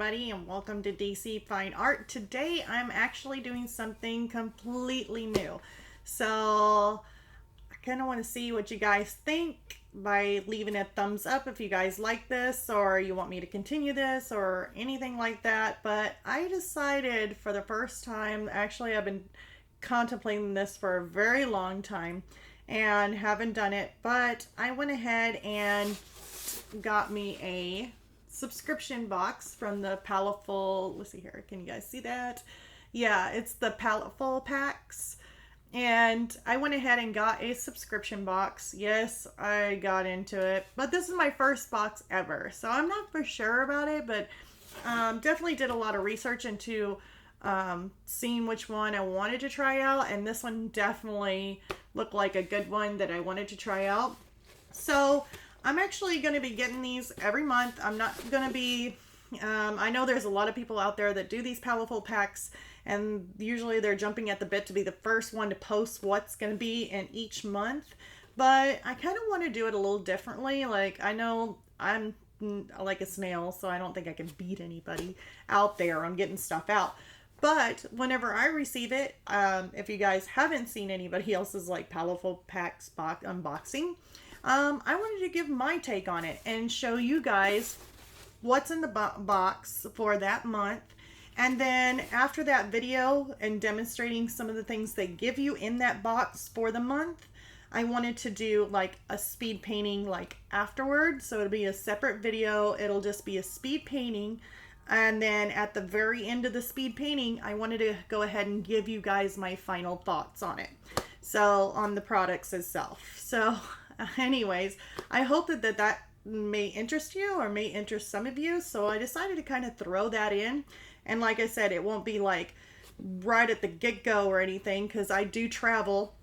everybody, and welcome to DC Fine Art. Today I'm actually doing something completely new. So I kind of want to see what you guys think by leaving a thumbs up if you guys like this or you want me to continue this or anything like that. But I decided for the first time, actually I've been contemplating this for a very long time and haven't done it, but I went ahead and got me a subscription box from the Paletteful. Let's see here. Can you guys see that? Yeah, it's the Paletteful packs. And I went ahead and got a subscription box. Yes, I got into it. But this is my first box ever. So I'm not for sure about it, but definitely did a lot of research into seeing which one I wanted to try out. And this one definitely looked like a good one that I wanted to try out. So I'm actually going to be getting these every month. I'm not going to be, I know there's a lot of people out there that do these Paletteful packs, and usually they're jumping at the bit to be the first one to post what's going to be in each month. But I kind of want to do it a little differently. Like, I know I'm like a snail, so I don't think I can beat anybody out there on getting stuff out. But whenever I receive it, if you guys haven't seen anybody else's like Paletteful packs box unboxing, I wanted to give my take on it and show you guys what's in the box for that month. And then after that video and demonstrating some of the things they give you in that box for the month, I wanted to do like a speed painting like afterward. So it'll be a separate video. It'll just be a speed painting. And then at the very end of the speed painting, I wanted to go ahead and give you guys my final thoughts on it. So on the products itself. So anyways, I hope that may interest you or may interest some of you. So I decided to kind of throw that in. And like I said, it won't be like right at the get-go or anything because I do travel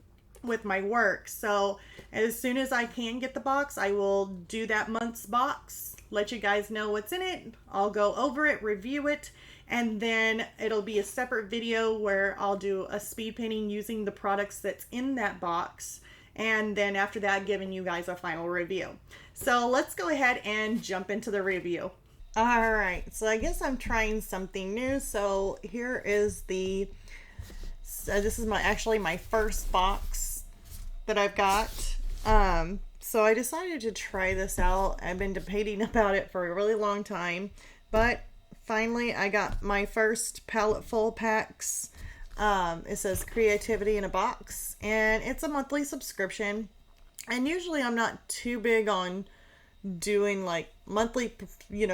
with my work. So as soon as I can get the box, I will do that month's box, let you guys know what's in it. I'll go over it, review it, and then it'll be a separate video where I'll do a speed painting using the products that's in that box. And then after that, giving you guys a final review. So let's go ahead and jump into the review. All right, so I guess I'm trying something new. So here is this is actually my first box that I've got. So I decided to try this out. I've been debating about it for a really long time, but finally I got my first Paletteful packs. It says creativity in a box, and it's a monthly subscription. And usually I'm not too big on doing like monthly,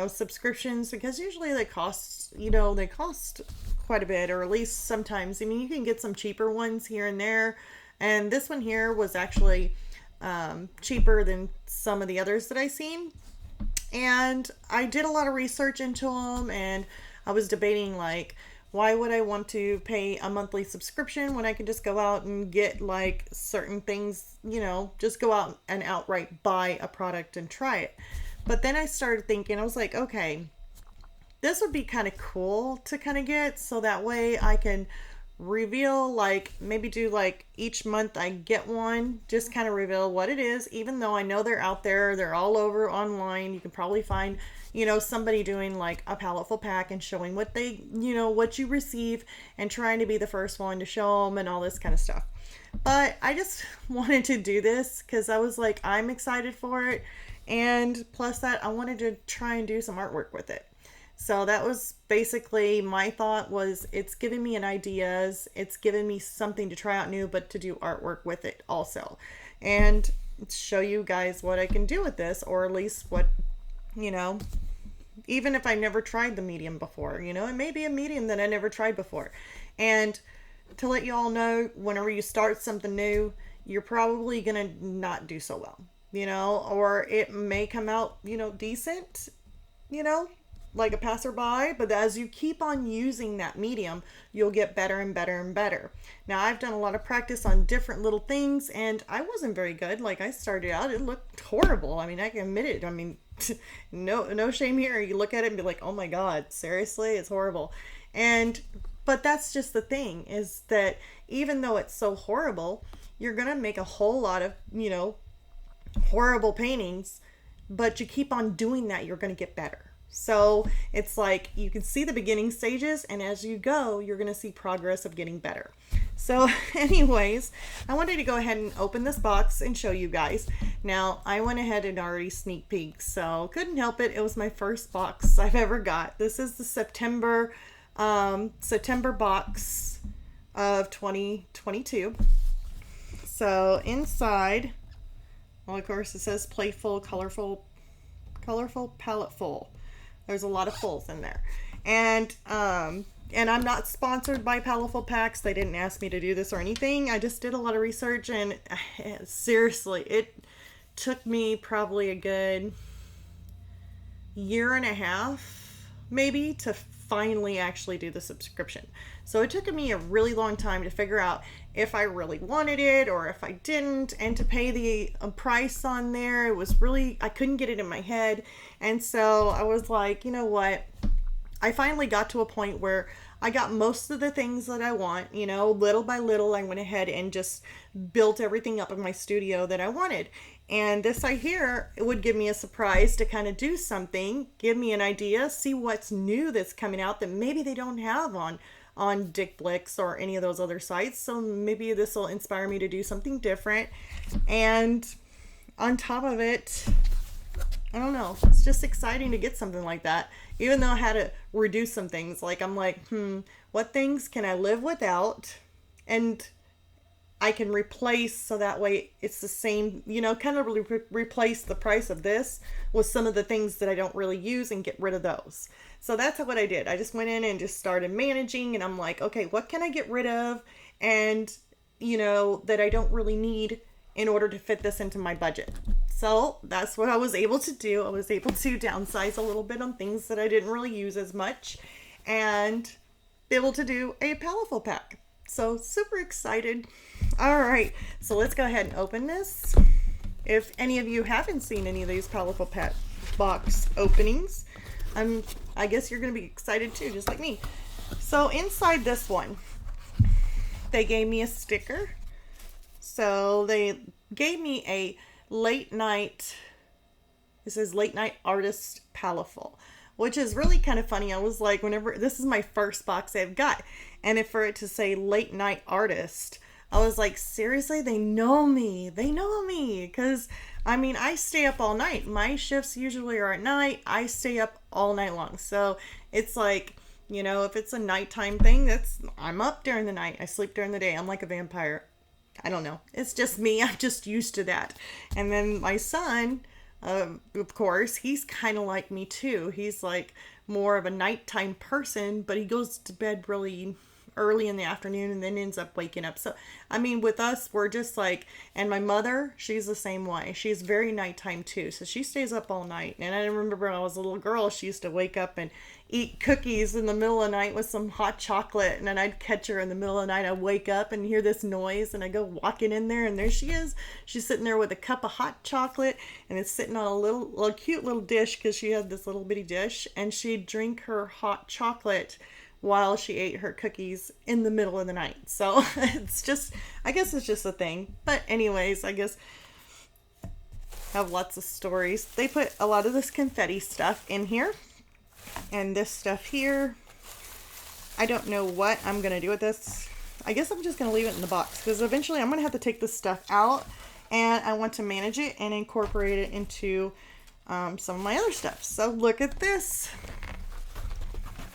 subscriptions because usually they cost quite a bit, or at least sometimes. I mean, you can get some cheaper ones here and there. And this one here was actually cheaper than some of the others that I've seen. And I did a lot of research into them, and I was debating like, why would I want to pay a monthly subscription when I can just go out and get like certain things, just go out and outright buy a product and try it. But then I started thinking, I was like, okay, this would be kind of cool to kind of get, so that way I can reveal, like maybe do like each month I get one, just kind of reveal what it is, even though I know they're out there, they're all over online. You can probably find somebody doing like a Paletteful pack and showing what they, what you receive, and trying to be the first one to show them and all this kind of stuff. But I just wanted to do this because I was like, I'm excited for it. And plus that, I wanted to try and do some artwork with it. So that was basically my thought, was it's giving me an ideas. It's giving me something to try out new, but to do artwork with it also. And show you guys what I can do with this, or at least what, even if I never tried the medium before, it may be a medium that I never tried before. And to let you all know, whenever you start something new, you're probably going to not do so well, or it may come out, decent, like a passerby, but as you keep on using that medium, you'll get better and better and better. Now, I've done a lot of practice on different little things, and I wasn't very good. Like, I started out, it looked horrible. I mean, I can admit it. I mean, no shame here. You look at it and be like, oh my God, seriously, it's horrible. But that's just the thing, is that even though it's so horrible, you're gonna make a whole lot of, horrible paintings, but you keep on doing that, you're gonna get better. So it's like you can see the beginning stages, and as you go, you're going to see progress of getting better. So anyways, I wanted to go ahead and open this box and show you guys. Now, I went ahead and already sneak peeked, so couldn't help it. It was my first box I've ever got. This is the September box of 2022. So inside, well, of course, it says playful, colorful, Paletteful. There's a lot of fulls in there. And I'm not sponsored by Paletteful Packs. They didn't ask me to do this or anything. I just did a lot of research, and seriously, it took me probably a good year and a half, maybe, to finally actually do the subscription. So it took me a really long time to figure out if I really wanted it or if I didn't, and to pay the price on there. It was really, I couldn't get it in my head. And so I was like, you know what? I finally got to a point where I got most of the things that I want, you know, little by little. I went ahead and just built everything up in my studio that I wanted. And this right here, it would give me a surprise to kind of do something, give me an idea, see what's new that's coming out that maybe they don't have on Dick Blix or any of those other sites. So maybe this will inspire me to do something different. And on top of it, I don't know, it's just exciting to get something like that. Even though I had to reduce some things, like I'm like, what things can I live without and I can replace, so that way it's the same, you know, kind of replace the price of this with some of the things that I don't really use and get rid of those. So that's what I did. I just went in and just started managing, and I'm like, okay, what can I get rid of, and you know, that I don't really need in order to fit this into my budget. So that's what I was able to do. I was able to downsize a little bit on things that I didn't really use as much, and be able to do a Paletteful pack. So super excited. All right, so let's go ahead and open this. If any of you haven't seen any of these Paletteful pack box openings, I guess you're going to be excited too, just like me. So inside this one, they gave me a sticker. So they gave me a late night, it says late night artist Paletteful, which is really kind of funny. I was like, whenever, this is my first box I've got, and if for it to say late night artist, I was like, seriously, they know me, because I mean, I stay up all night. My shifts usually are at night. I stay up all night long. So it's like, you know, if it's a nighttime thing, I'm up during the night. I sleep during the day. I'm like a vampire. I don't know. It's just me. I'm just used to that. And then my son, of course, he's kind of like me too. He's like more of a nighttime person, but he goes to bed really early in the afternoon and then ends up waking up. So, I mean, with us, we're just like, and my mother, she's the same way. She's very nighttime too. So she stays up all night. And I remember when I was a little girl, she used to wake up and eat cookies in the middle of the night with some hot chocolate. And then I'd catch her in the middle of the night. I'd wake up and hear this noise, and I go walking in there, and there she is. She's sitting there with a cup of hot chocolate, and it's sitting on a cute little dish, because she had this little bitty dish, and she'd drink her hot chocolate while she ate her cookies in the middle of the night. So it's just, I guess it's just a thing. But anyways, I guess I have lots of stories. They put a lot of this confetti stuff in here. And this stuff here, I don't know what I'm going to do with this. I guess I'm just going to leave it in the box, because eventually I'm going to have to take this stuff out, and I want to manage it and incorporate it into some of my other stuff. So look at this.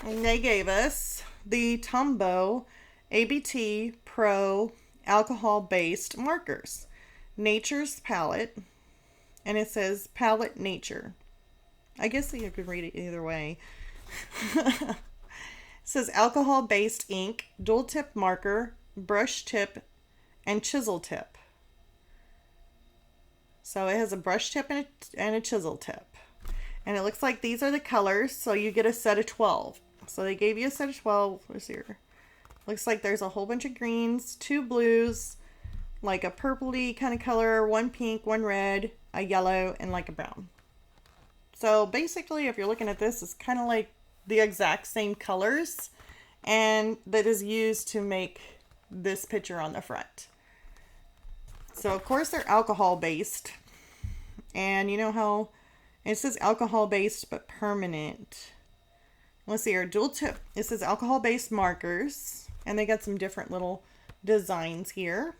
And they gave us the Tombow ABT Pro alcohol-based markers. Nature's Palette. And it says Palette Nature. I guess you could read it either way. It says alcohol-based ink, dual tip marker, brush tip, and chisel tip. So it has a brush tip and a chisel tip. And it looks like these are the colors, so you get a set of 12. So they gave you a set of 12. Where's here? Looks like there's a whole bunch of greens, 2 blues, like a purpley kind of color, 1 pink, 1 red, a yellow, and like a brown. So basically, if you're looking at this, it's kind of like the exact same colors, and that is used to make this picture on the front. So of course they're alcohol based, and you know how And it says alcohol based but permanent. Let's see here, dual tip. It says alcohol based markers, and they got some different little designs here.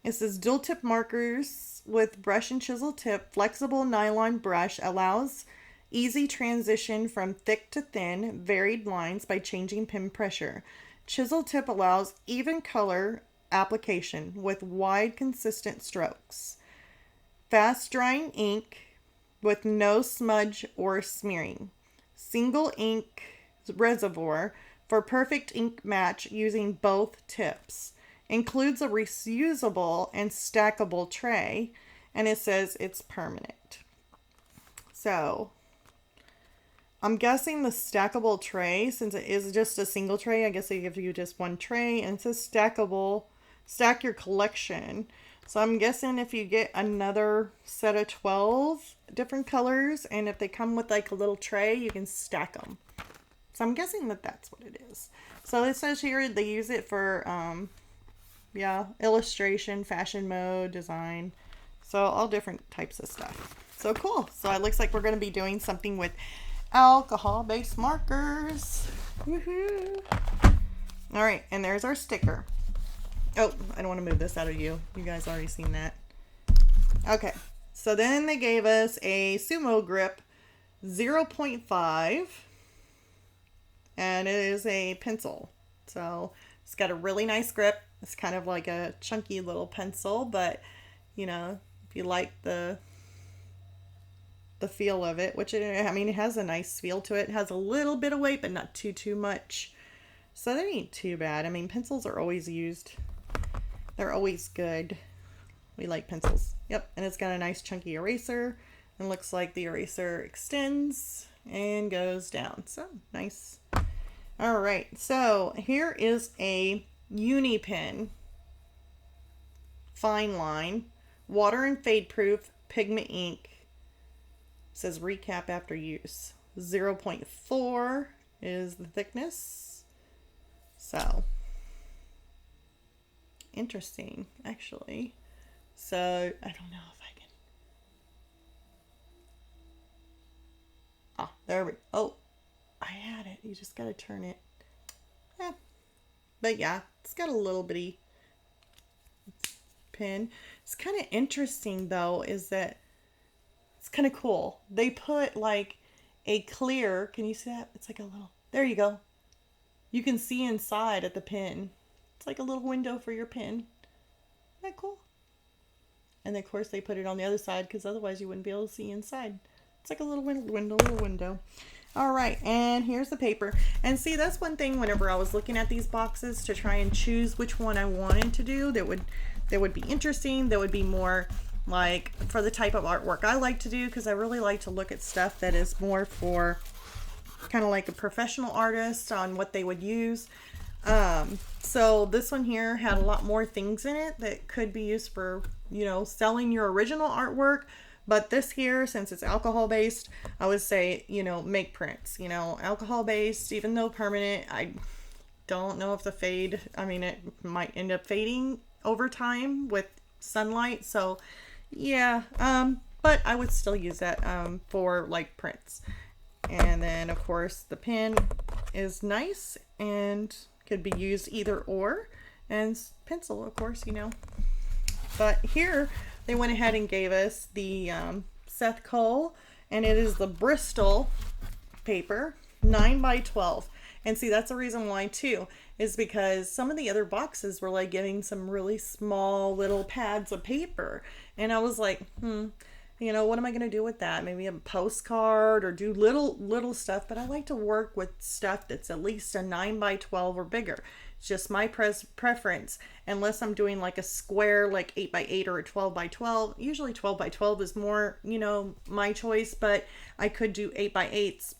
It says dual tip markers with brush and chisel tip. Flexible nylon brush allows easy transition from thick to thin, varied lines by changing pen pressure. Chisel tip allows even color application with wide, consistent strokes. Fast drying ink with no smudge or smearing. Single ink reservoir for perfect ink match using both tips. Includes a reusable and stackable tray, and it says it's permanent. So I'm guessing the stackable tray, since it is just a single tray, I guess they give you just one tray, and it says stackable, stack your collection. So I'm guessing if you get another set of 12 different colors, and if they come with like a little tray, you can stack them. So I'm guessing that that's what it is. So it says here they use it for, illustration, fashion mode, design. So all different types of stuff. So cool. So it looks like we're going to be doing something with alcohol-based markers. Woohoo! All right, and there's our sticker. Oh, I don't want to move this out of you. You guys already seen that. Okay, so then they gave us a Sumo grip 0.5, and it is a pencil. So it's got a really nice grip. It's kind of like a chunky little pencil, but you know, if you like the feel of it, which it has a nice feel to it. It has a little bit of weight, but not too much. So that ain't too bad. I mean, pencils are always used. They're always good. We like pencils. Yep, and it's got a nice chunky eraser, and looks like the eraser extends and goes down. So nice. All right, so here is a uni pen, fine line, water and fade proof pigment ink. It says recap after use. 0.4 is the thickness. So interesting, actually. So I don't know if I can. There we go. Oh, I had it. You just gotta turn it. But yeah, it's got a little bitty pin. It's kind of interesting though, is that it's kind of cool. They put like a clear, can you see that? It's like a little, there you go. You can see inside at the pin. It's like a little window for your pin. Isn't that cool? And of course they put it on the other side because otherwise you wouldn't be able to see inside. It's like a little window. All right, and here's the paper. And see, that's one thing whenever I was looking at these boxes to try and choose which one I wanted to do that would be interesting, that would be more like for the type of artwork I like to do, because I really like to look at stuff that is more for kind of like a professional artist on what they would use. So this one here had a lot more things in it that could be used for, you know, selling your original artwork. But this here, since it's alcohol based, I would say, you know, make prints, you know, alcohol based, even though permanent. I don't know if the fade, I mean, it might end up fading over time with sunlight. So yeah, but I would still use that, for like prints. And then of course the pen is nice and could be used either or, and pencil, of course, you know. But here they went ahead and gave us the Seth Cole, and it is the Bristol paper, 9x12. And see, that's the reason why too, is because some of the other boxes were like giving some really small little pads of paper, and I was like, you know, what am I going to do with that? Maybe a postcard or do little stuff. But I like to work with stuff that's at least a 9x12 or bigger. It's just my preference, unless I'm doing like a square, like 8x8 or a 12x12. Usually 12x12 is more, you know, my choice, but I could do 8x8s.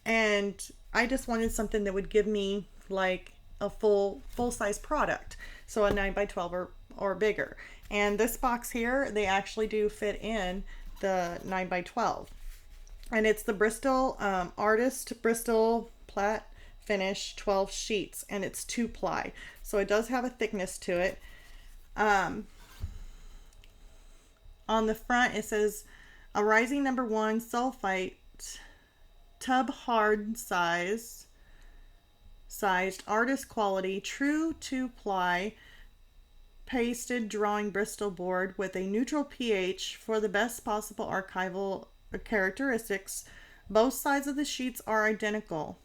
And I just wanted something that would give me like a full size product. So a 9x12 or bigger. And this box here, they actually do fit in the 9x12. And it's the Bristol Artist Bristol Plat Finish 12 sheets, and it's 2-ply. So it does have a thickness to it. On the front, it says a rising number 1 sulfite tub hard sized artist quality true to ply pasted drawing Bristol board with a neutral pH for the best possible archival characteristics. Both sides of the sheets are identical.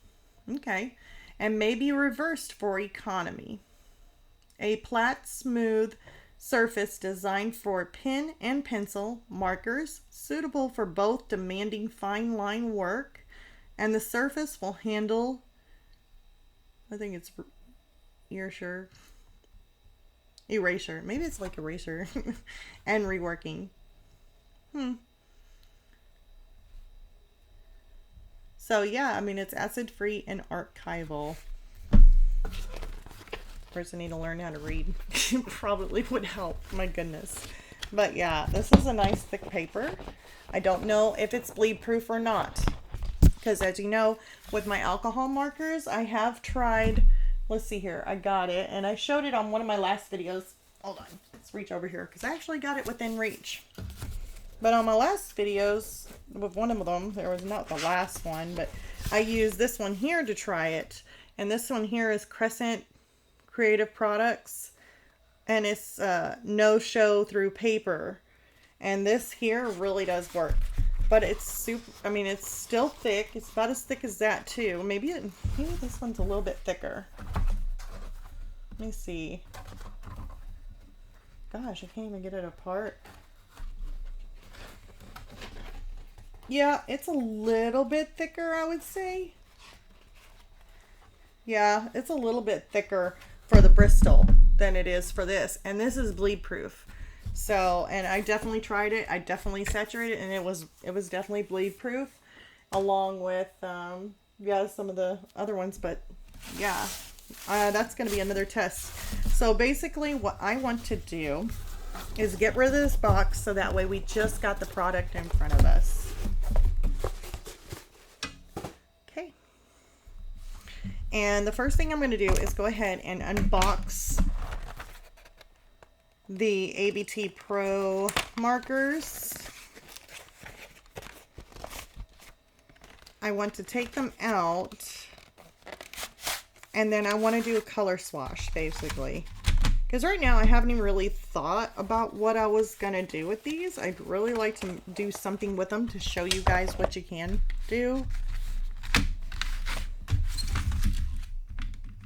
Okay. And may be reversed for economy. A flat, smooth surface designed for pen and pencil markers, suitable for both demanding fine line work, and the surface will handle, I think it's erasure. Maybe it's like eraser and reworking. So yeah, I mean, it's acid free and archival. First, I need to learn how to read. Probably would help. My goodness. But yeah, this is a nice thick paper. I don't know if it's bleed proof or not, because as you know, with my alcohol markers, I have tried. Let's see here. I got it, and I showed it on one of my last videos. Hold on. Let's reach over here, because I actually got it within reach. But on my last videos, with one of them, there was not the last one, but I used this one here to try it. And this one here is Crescent Creative Products, and it's no show through paper. And this here really does work. But it's super, I mean, it's still thick. It's about as thick as that too. Maybe this one's a little bit thicker. Let me see. Gosh, I can't even get it apart. Yeah, it's a little bit thicker, I would say. Yeah, it's a little bit thicker for the Bristol than it is for this. And this is bleed proof. So, and I definitely tried it. I definitely saturated it, and it was definitely bleed proof, along with yeah, some of the other ones. But yeah, that's going to be another test. So basically what I want to do is get rid of this box, so that way we just got the product in front of us. Okay. And the first thing I'm going to do is go ahead and unbox the ABT Pro markers. I want to take them out, and then I want to do a color swatch, basically. Because right now I haven't even really thought about what I was going to do with these. I'd really like to do something with them to show you guys what you can do.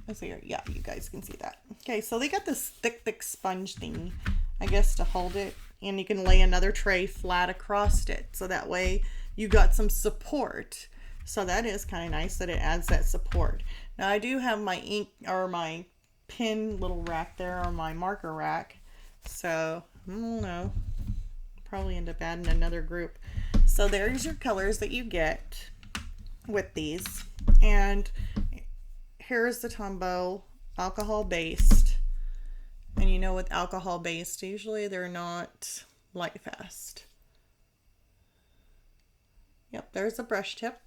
Let's see here. Yeah, you guys can see that. Okay, so they got this thick sponge thing, I guess, to hold it. And you can lay another tray flat across it. So that way you got some support. So that is kind of nice that it adds that support. Now I do have my ink, or my pen little rack there, or my marker rack. So, I don't know. Probably end up adding another group. So there's your colors that you get with these. And here's the Tombow alcohol based. And you know, with alcohol based, usually they're not light fast. Yep, there's a brush tip.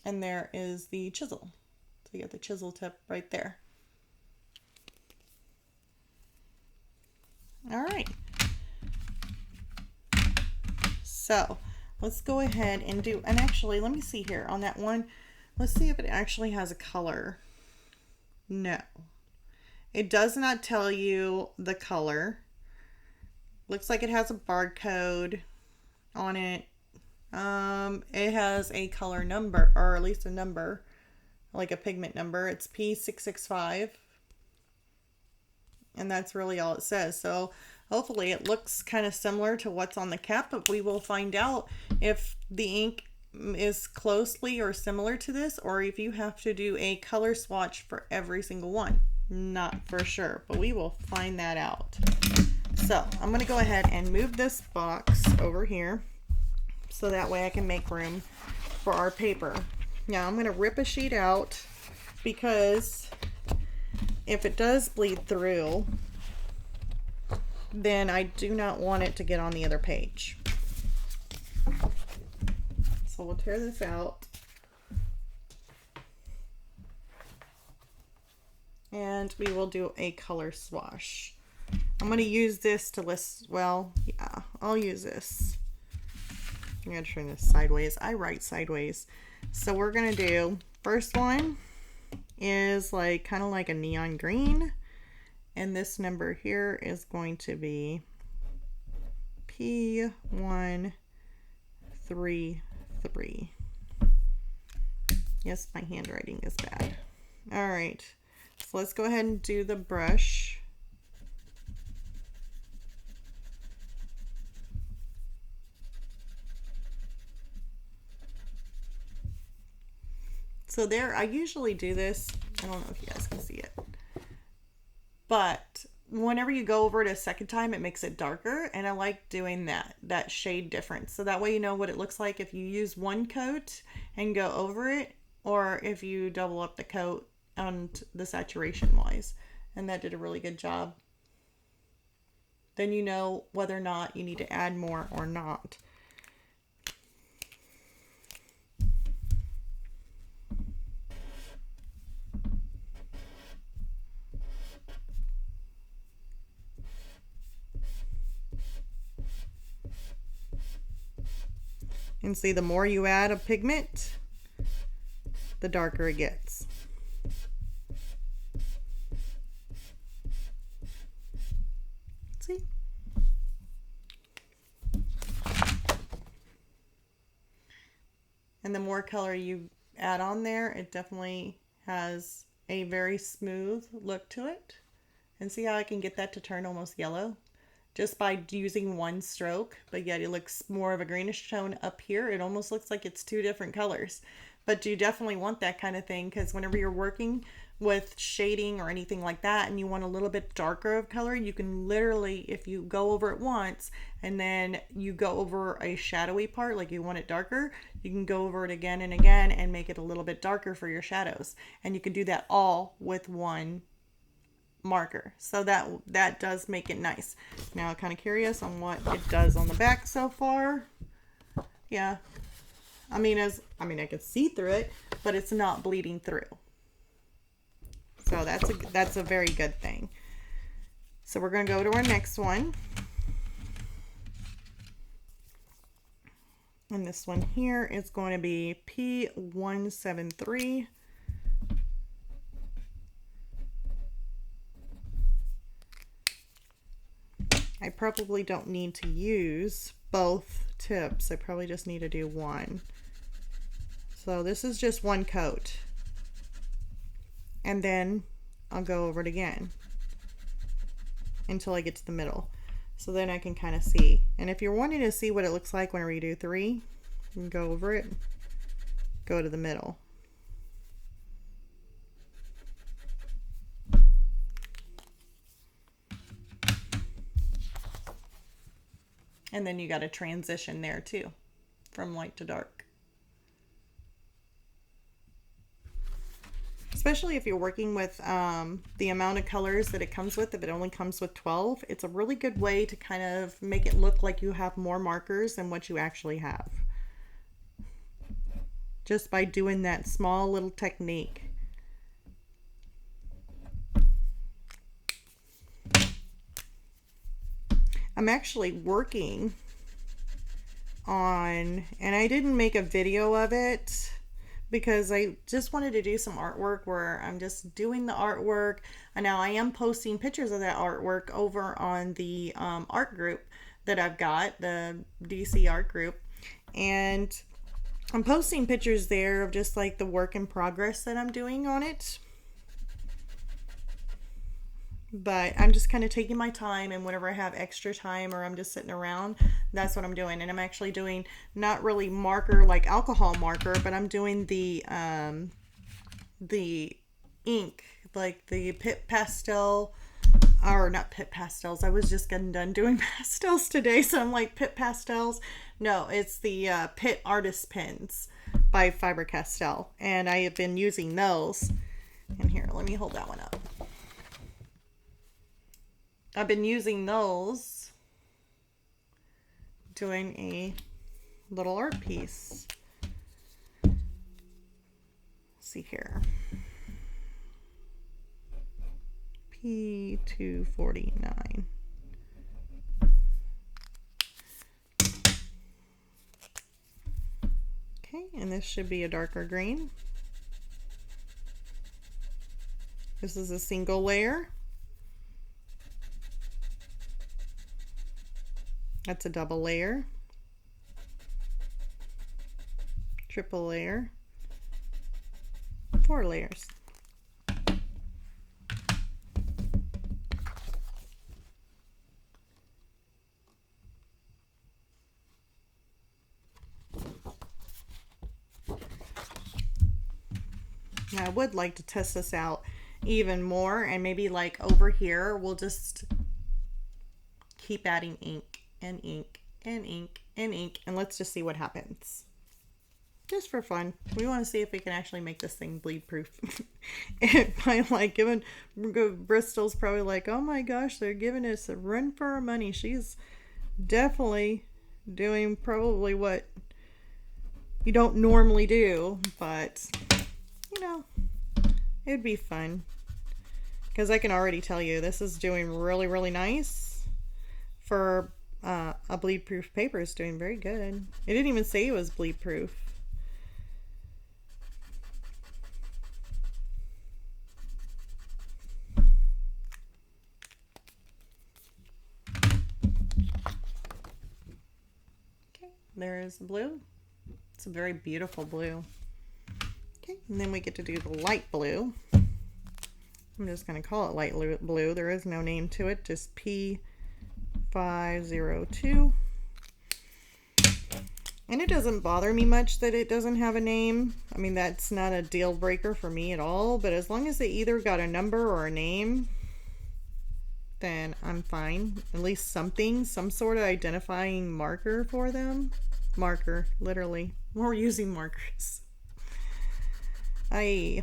And there is the chisel. So you got the chisel tip right there. All right. So let's go ahead and do, and actually, let me see here on that one. Let's see if it actually has a color. No. It does not tell you the color. Looks like it has a barcode on it. It has a color number, or at least a number, like a pigment number. It's P665. And that's really all it says. So hopefully it looks kind of similar to what's on the cap, but we will find out if the ink is closely or similar to this, or if you have to do a color swatch for every single one. Not for sure, but we will find that out. So I'm going to go ahead and move this box over here, so that way I can make room for our paper. Now I'm going to rip a sheet out, because if it does bleed through, then I do not want it to get on the other page. So we'll tear this out. And we will do a color swatch. I'm going to use this to list, well, yeah, I'll use this. I'm going to turn this sideways. I write sideways. So we're going to do, first one is like kind of like a neon green. And this number here is going to be P133. Yes, my handwriting is bad. All right, so let's go ahead and do the brush. So there, I usually do this. I don't know if you guys can see it. But whenever you go over it a second time, it makes it darker. And I like doing that shade difference. So that way you know what it looks like if you use one coat and go over it, or if you double up the coat on the saturation wise. And that did a really good job. Then you know whether or not you need to add more or not. And see, the more you add a pigment, the darker it gets. See? And the more color you add on there, it definitely has a very smooth look to it. And see how I can get that to turn almost yellow? Just by using one stroke, but yet it looks more of a greenish tone up here. It almost looks like it's two different colors. But you definitely want that kind of thing, because whenever you're working with shading or anything like that and you want a little bit darker of color, you can literally, if you go over it once and then you go over a shadowy part, like you want it darker, you can go over it again and again and make it a little bit darker for your shadows. And you can do that all with one marker. So that does make it nice. Now I'm kind of curious on what it does on the back so far. Yeah, I mean I can see through it, but it's not bleeding through. So that's a very good thing. So we're going to go to our next one. And this one here is going to be P173. I probably don't need to use both tips. I probably just need to do one. So this is just one coat. And then I'll go over it again until I get to the middle. So then I can kind of see. And if you're wanting to see what it looks like whenever you do 3, you can go over it, go to the middle. And then you got to transition there too, from light to dark. Especially if you're working with the amount of colors that it comes with. If it only comes with 12, it's a really good way to kind of make it look like you have more markers than what you actually have. Just by doing that small little technique. I'm actually working on, and I didn't make a video of it because I just wanted to do some artwork where I'm just doing the artwork. And now I am posting pictures of that artwork over on the art group that I've got, the DC art group. And I'm posting pictures there of just like the work in progress that I'm doing on it. But I'm just kind of taking my time, and whenever I have extra time or I'm just sitting around, that's what I'm doing. And I'm actually doing not really marker like alcohol marker, but I'm doing the ink, like the Pit Pastel, or not Pit Pastels. I was just getting done doing pastels today, so I'm like Pit Pastels. No, it's the Pit Artist Pens by Faber-Castell, and I have been using those. And here, let me hold that one up. I've been using those, doing a little art piece. Let's see here. P249. this should be a darker green. This is a single layer. That's a double layer. Triple layer. 4 layers. Now, I would like to test this out even more, and maybe like over here we'll just keep adding ink and ink and ink and ink, and let's just see what happens. Just for fun. We want to see if we can actually make this thing bleed proof. If I like giving Bristol's probably like, oh my gosh, they're giving us a run for our money. She's definitely doing probably what you don't normally do, but you know, it'd be fun. Because I can already tell you this is doing really, really nice for a bleed proof paper. Is doing very good. It didn't even say it was bleed proof. There's the blue. It's a very beautiful blue. Okay, and then we get to do the light blue. I'm just going to call it light blue. There is no name to it, just P502. And it doesn't bother me much that it doesn't have a name. I mean, that's not a deal breaker for me at all, but as long as they either got a number or a name, then I'm fine. At least something, some sort of identifying marker for them. Marker, literally. We're using markers. Okay.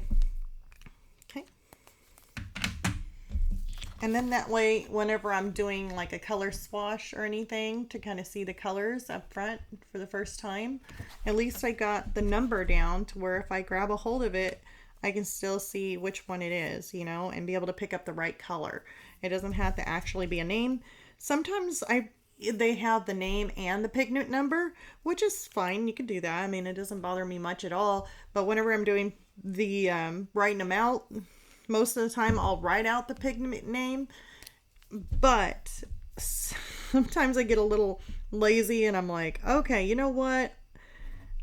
And then that way, whenever I'm doing like a color swatch or anything to kind of see the colors up front for the first time, at least I got the number down to where if I grab a hold of it, I can still see which one it is, you know, and be able to pick up the right color. It doesn't have to actually be a name. Sometimes they have the name and the pigment number, which is fine. You can do that. I mean, it doesn't bother me much at all. But whenever I'm doing the writing them out, most of the time I'll write out the pigment name. But sometimes I get a little lazy and I'm like, okay, you know what?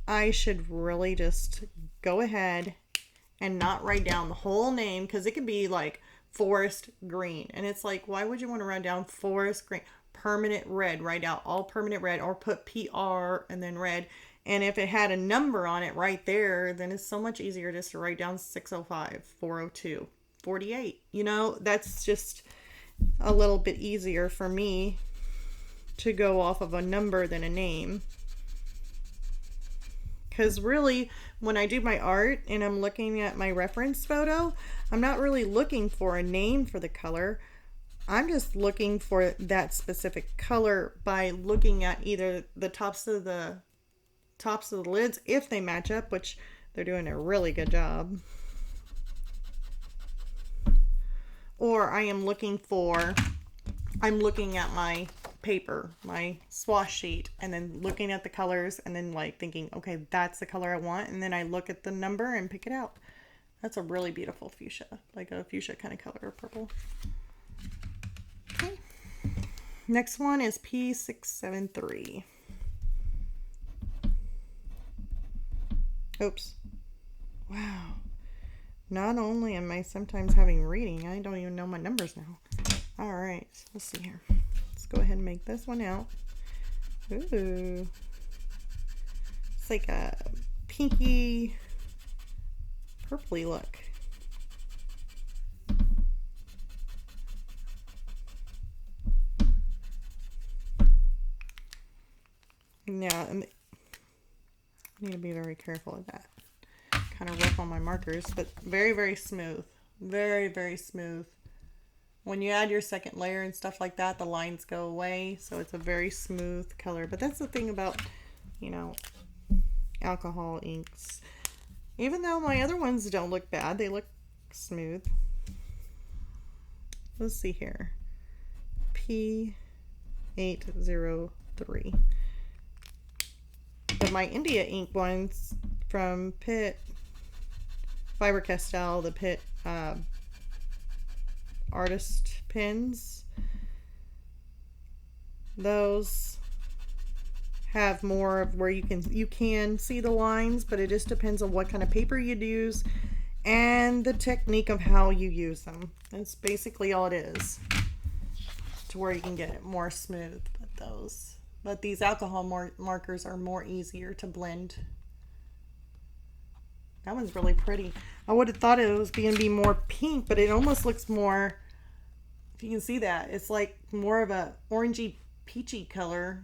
I should really just go ahead and not write down the whole name, because it could be like forest green. And it's like, why would you want to write down forest green? Permanent red, write out all permanent red, or put PR and then red. And if it had a number on it right there, then it's so much easier just to write down 605, 402, 48. You know, that's just a little bit easier for me to go off of a number than a name. Because really, when I do my art and I'm looking at my reference photo, I'm not really looking for a name for the color. I'm just looking for that specific color by looking at either the tops of the lids, if they match up, which they're doing a really good job. Or I'm looking at my paper, my swatch sheet, and then looking at the colors and then like thinking, okay, that's the color I want. And then I look at the number and pick it out. That's a really beautiful fuchsia, like a fuchsia kind of color, or purple. Okay. Next one is P673. Oops. Wow. Not only am I sometimes having reading, I don't even know my numbers now. All right, let's see here. Let's go ahead and make this one out. Ooh. It's like a pinky purpley look. Yeah, I need to be very careful of that. Kind of rough on my markers, but very, very smooth. Very, very smooth. When you add your second layer and stuff like that, the lines go away, so it's a very smooth color. But that's the thing about, you know, alcohol inks. Even though my other ones don't look bad, they look smooth. Let's see here. P803. But my India ink ones from Faber-Castell, the Pitt artist pins. Those have more of where you can see the lines, but it just depends on what kind of paper you'd use and the technique of how you use them. That's basically all it is, to where you can get it more smooth. But these alcohol markers are more easier to blend. That one's really pretty. I would have thought it was going to be more pink, but it almost looks more, if you can see that, it's like more of a orangey peachy color.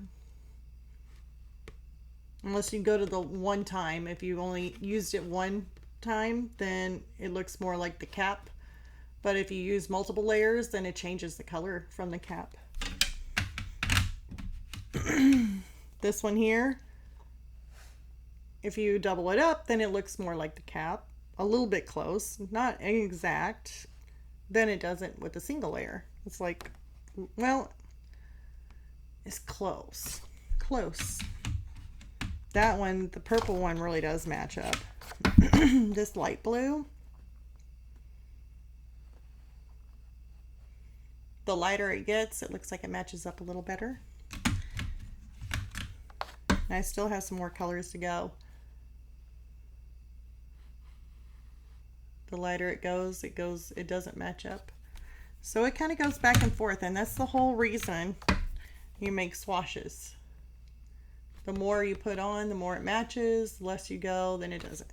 Unless you go to the one time. If you only used it one time, then it looks more like the cap. But if you use multiple layers, then it changes the color from the cap. This one here, if you double it up, then it looks more like the cap. A little bit close, not exact. Then it doesn't with a single layer. It's like, well, it's close. Close. That one, the purple one, really does match up. This light blue, the lighter it gets, it looks like it matches up a little better. And I still have some more colors to go. The lighter it goes, it doesn't match up. So it kind of goes back and forth, and that's the whole reason you make swashes. The more you put on, the more it matches. The less you go, then it doesn't.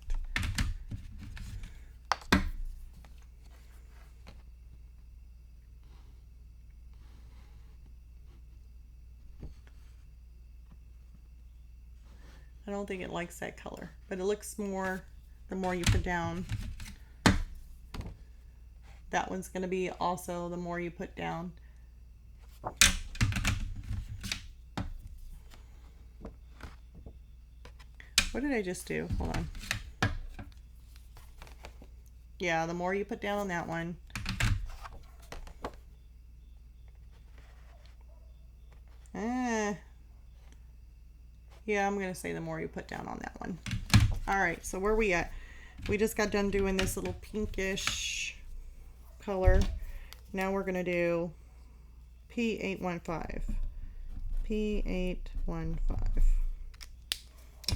I don't think it likes that color, but it looks more the more you put down. That one's going to be also the more you put down. What did I just do? Hold on. Yeah, the more you put down on that one. Yeah, I'm going to say the more you put down on that one. All right, so where are we at? We just got done doing this little pinkish color. Now we're going to do P815. P815.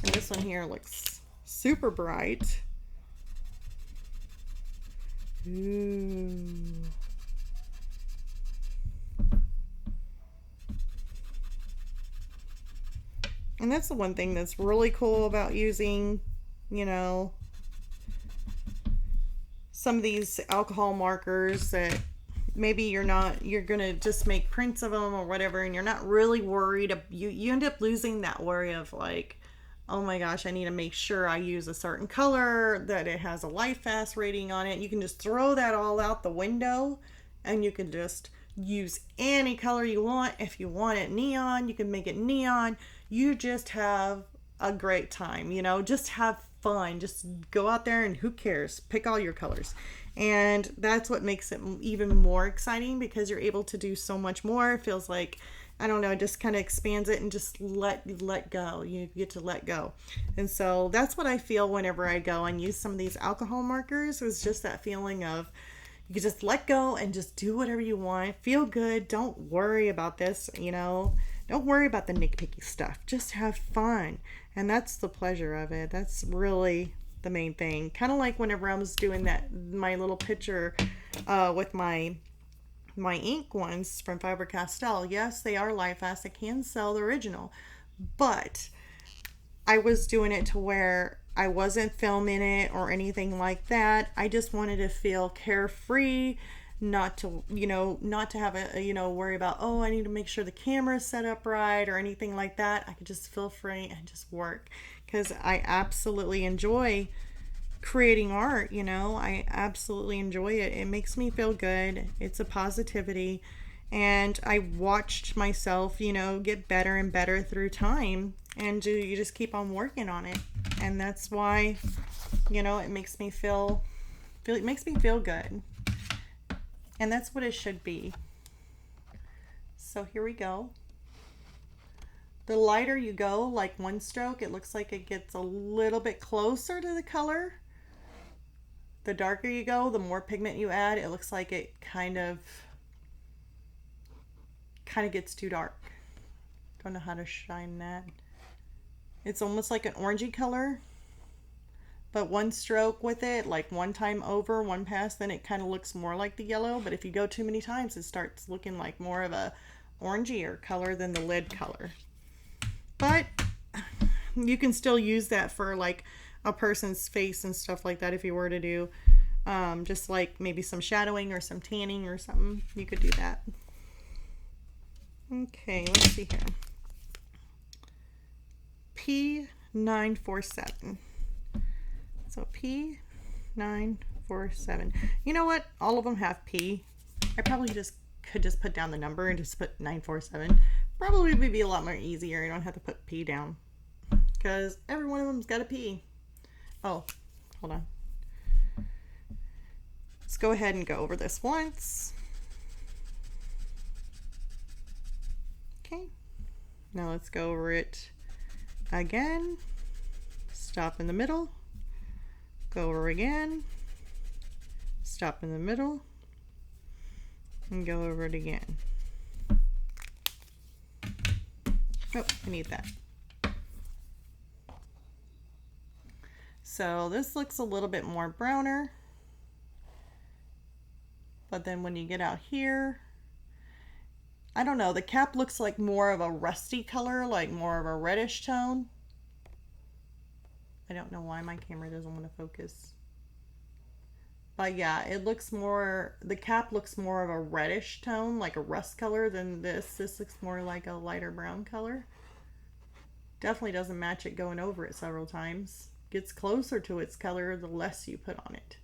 And this one here looks super bright. Ooh. And that's the one thing that's really cool about using, you know, some of these alcohol markers that maybe you're gonna just make prints of them or whatever, and you're not really worried. You end up losing that worry of like, oh my gosh, I need to make sure I use a certain color, that it has a light fast rating on it. You can just throw that all out the window, and you can just use any color you want. If you want it neon, you can make it neon. You just have a great time, you know, just have fun. Just go out there and who cares? Pick all your colors. And that's what makes it even more exciting, because you're able to do so much more. It feels like, I don't know, it just kind of expands it and just let go. You get to let go. And so that's what I feel whenever I go and use some of these alcohol markers. It's just that feeling of you can just let go and just do whatever you want. Feel good. Don't worry about this, you know. Don't worry about the nitpicky stuff. Just have fun. And that's the pleasure of it. That's really the main thing. Kind of like whenever I was doing my little picture with my ink ones from Faber-Castell. Yes, they are light fast. I can sell the original. But I was doing it to where I wasn't filming it or anything like that. I just wanted to feel carefree. Not to have a, worry about, oh, I need to make sure the camera's set up right or anything like that. I could just feel free and just work, because I absolutely enjoy creating art, you know. I absolutely enjoy it. It makes me feel good. It's a positivity. And I watched myself, get better and better through time. And you just keep on working on it. And that's why, it makes me feel good. And that's what it should be. So here we go. the lighter you go, like one stroke, it looks like it gets a little bit closer to the color. The darker you go, the more pigment you add, it looks like it kind of gets too dark. Don't know how to shine that. It's almost like an orangey color, but one stroke with it, like one time over, one pass, then it kind of looks more like the yellow. But if you go too many times, it starts looking like more of a orangier color than the lid color. But you can still use that for like a person's face and stuff like that if you were to do just like maybe some shadowing or some tanning or something. You could do that. Okay, let's see here. P947. So P947. You know what? All of them have P. I probably could just put down the number and just put 947. Probably would be a lot more easier. You don't have to put P down because every one of them's got a P. Oh, hold on. Let's go ahead and go over this once. Okay. Now let's go over it again. Stop in the middle. Go over again. Stop in the middle. And go over it again. Oh, I need that. So this looks a little bit more browner. But then when you get out here, I don't know, the cap looks like more of a rusty color, like more of a reddish tone. I don't know why my camera doesn't want to focus. But yeah, it looks more, the cap looks more of a reddish tone, like a rust color than this. This looks more like a lighter brown color. Definitely doesn't match it going over it several times. Gets closer to its color the less you put on it.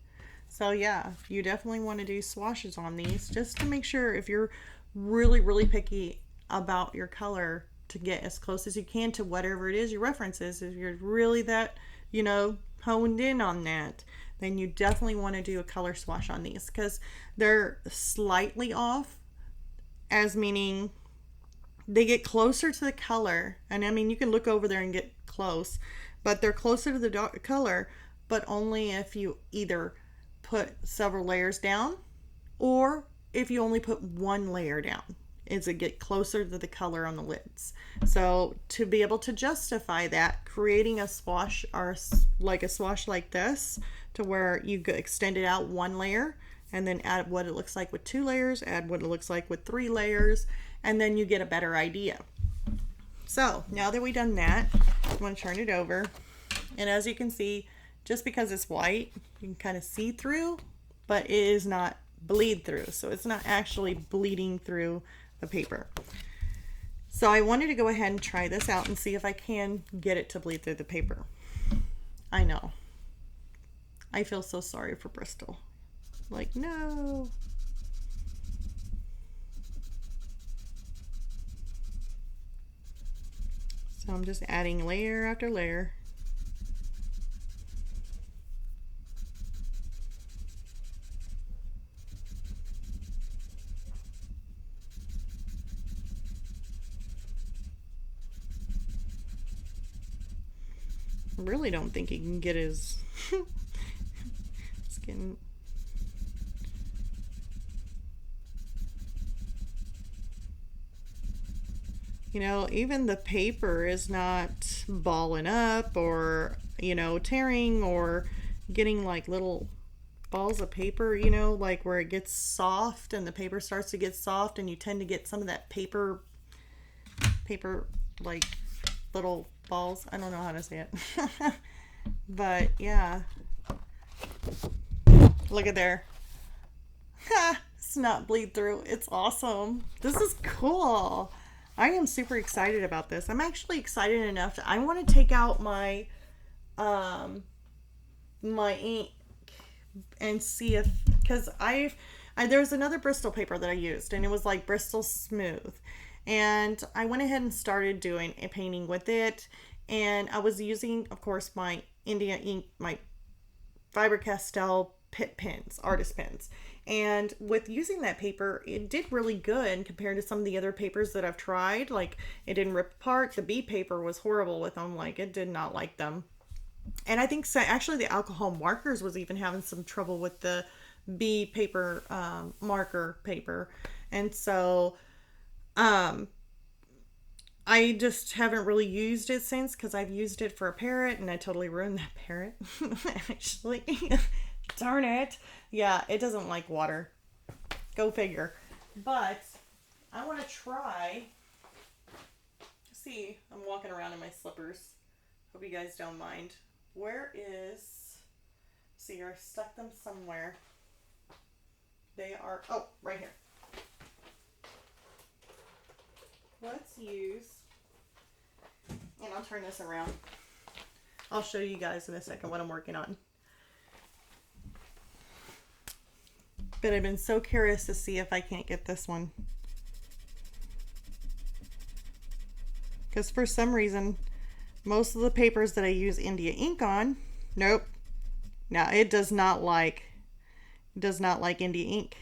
So yeah, you definitely want to do swashes on these just to make sure, if you're really, really picky about your color, to get as close as you can to whatever it is your reference is. If you're really that, you know, honed in on that, then you definitely want to do a color swatch on these because they're slightly off, as meaning they get closer to the color. And I mean, you can look over there and get close, but they're closer to the dark color, but only if you either put several layers down or if you only put one layer down. Is it get closer to the color on the lids. So to be able to justify that, creating a swatch or like a swatch like this, to where you extend it out one layer and then add what it looks like with 2 layers, add what it looks like with 3 layers, and then you get a better idea. So now that we've done that, I'm going to turn it over. And as you can see, just because it's white, you can kind of see through, but it is not bleed through. So it's not actually bleeding through the paper. So I wanted to go ahead and try this out and see if I can get it to bleed through the paper. I know. I feel so sorry for Bristol. Like, no. So I'm just adding layer after layer. Really don't think he can get his skin. You know, even the paper is not balling up or, you know, tearing or getting like little balls of paper, you know, like where it gets soft and the paper starts to get soft and you tend to get some of that paper like little balls. I don't know how to say it. But yeah, look at there. It's not bleed through. It's awesome. This is cool. I am super excited about this. I'm actually excited enough I want to take out my my ink and see if, because there's another Bristol paper that I used and it was like Bristol Smooth, and I went ahead and started doing a painting with it, and I was using, of course, my India ink, my Faber-Castell pit pens, artist pens. And with using that paper, it did really good compared to some of the other papers that I've tried. Like, it didn't rip apart. The B paper was horrible with them. Like, it did not like them. And I think actually the alcohol markers was even having some trouble with the B paper, marker paper. And so I just haven't really used it since, because I've used it for a parrot and I totally ruined that parrot. Actually, darn it. Yeah, it doesn't like water. Go figure. But I want to try. See, I'm walking around in my slippers. Hope you guys don't mind. Where is... See, I stuck them somewhere. They are... Oh, right here. Let's use... And I'll turn this around. I'll show you guys in a second what I'm working on. But I've been so curious to see if I can't get this one. Because for some reason, most of the papers that I use India ink on, nope. Now it does not like India ink.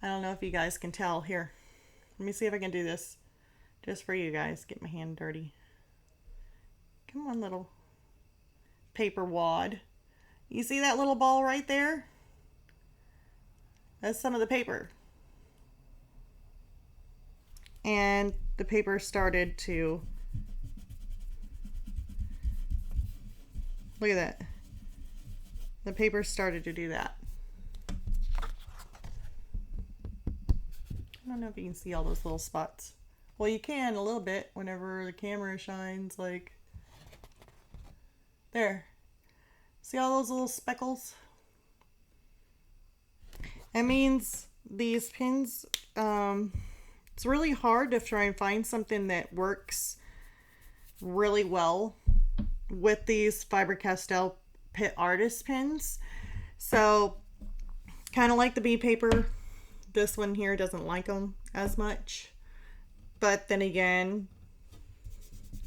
I don't know if you guys can tell. Here, let me see if I can do this just for you guys. Get my hand dirty. Come on, little paper wad. You see that little ball right there? That's some of the paper. And the paper started to... Look at that. The paper started to do that. I don't know if you can see all those little spots. Well, you can a little bit whenever the camera shines, like... There. See all those little speckles? That means these pins, it's really hard to try and find something that works really well with these Faber-Castell Pit Artist pins. So, kind of like the B paper, this one here doesn't like them as much. But then again,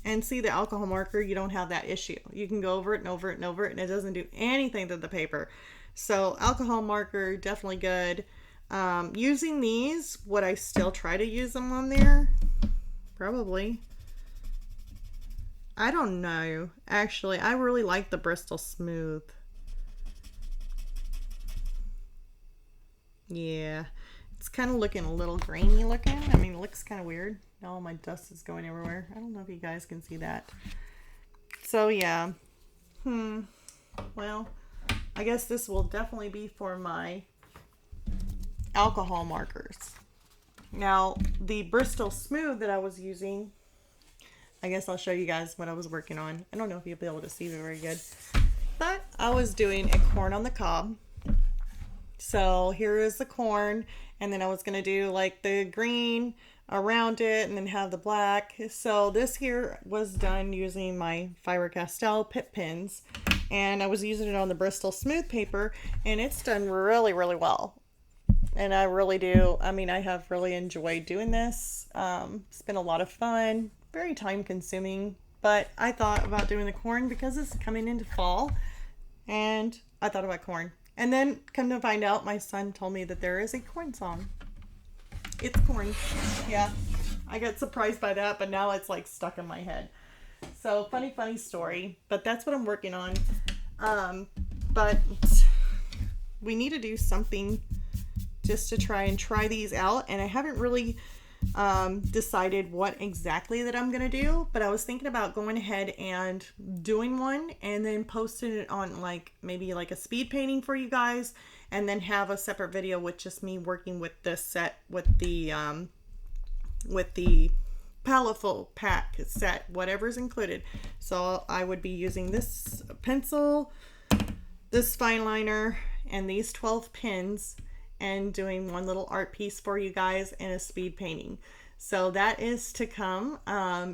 and see the alcohol marker, you don't have that issue. You can go over it and over it and over it, and it doesn't do anything to the paper. So alcohol marker, definitely good. Using these, would I still try to use them on there? Probably. I don't know. Actually, I really like the Bristol Smooth. Yeah. It's kind of looking a little grainy looking. I mean, it looks kind of weird. All my dust is going everywhere. I don't know if you guys can see that. So, yeah. Well... I guess this will definitely be for my alcohol markers. Now, the Bristol Smooth that I was using, I guess I'll show you guys what I was working on. I don't know if you'll be able to see it very good, but I was doing a corn on the cob. So here is the corn, and then I was going to do like the green around it and then have the black. So this here was done using my Faber-Castell Pit pens. And I was using it on the Bristol Smooth paper, and it's done really, really well. And I really do. I mean, I have really enjoyed doing this. It's been a lot of fun, very time consuming, but I thought about doing the corn because it's coming into fall, and I thought about corn. And then come to find out, my son told me that there is a corn song. It's corn. Yeah, I got surprised by that, but now it's like stuck in my head. So funny story, but that's what I'm working on. But we need to do something just to try these out, and I haven't really decided what exactly that I'm gonna do, but I was thinking about going ahead and doing one and then posting it on like maybe like a speed painting for you guys, and then have a separate video with just me working with this set with the Paletteful pack set, whatever's included. So I would be using this pencil, this fine liner, and these 12 pins, and doing one little art piece for you guys and a speed painting. So that is to come.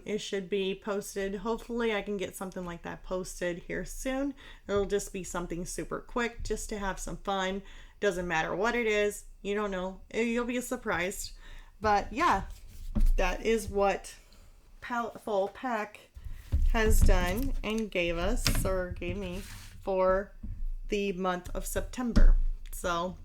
It should be posted. Hopefully I can get something like that posted here soon. It'll just be something super quick just to have some fun. Doesn't matter what it is. You don't know. You'll be surprised. But yeah. That is what Paletteful Pack has done and gave me for the month of September. So,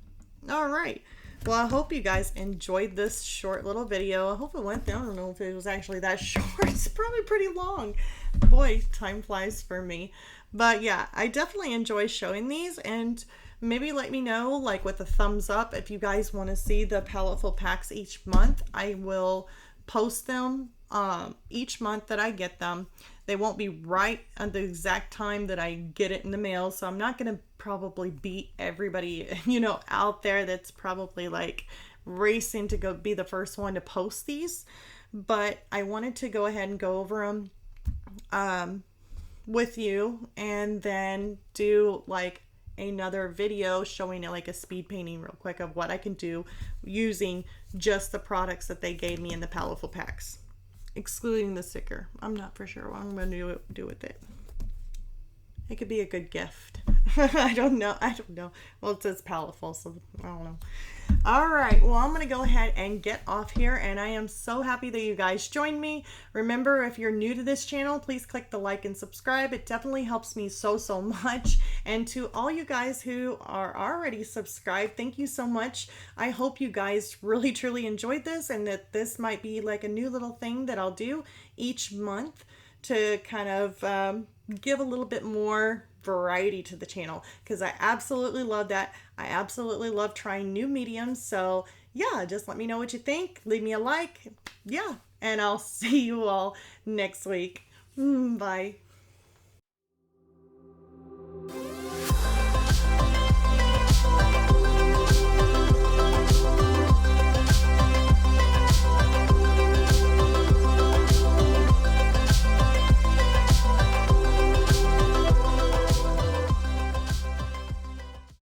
all right. Well, I hope you guys enjoyed this short little video. I hope it went, I don't know if it was actually that short. It's probably pretty long. Boy, time flies for me. But yeah, I definitely enjoy showing these, and maybe let me know, like, with a thumbs up if you guys want to see the Paletteful packs each month. I will post them each month that I get them. They won't be right at the exact time that I get it in the mail, so I'm not going to probably beat everybody, you know, out there that's probably like racing to go be the first one to post these. But I wanted to go ahead and go over them with you, and then do like another video showing it, like a speed painting real quick of what I can do using just the products that they gave me in the Paletteful packs, excluding the sticker. I'm not for sure what I'm going to do with it. It could be a good gift. I don't know. Well, it says Paletteful, so I don't know. All right. Well, I'm going to go ahead and get off here, and I am so happy that you guys joined me. Remember, if you're new to this channel, please click the like and subscribe. It definitely helps me so much. And to all you guys who are already subscribed, thank you so much. I hope you guys really truly enjoyed this, and that this might be like a new little thing that I'll do each month to kind of give a little bit more variety to the channel, because I absolutely love that. I absolutely love trying new mediums. So yeah, just let me know what you think. Leave me a like. Yeah, and I'll see you all next week. Bye.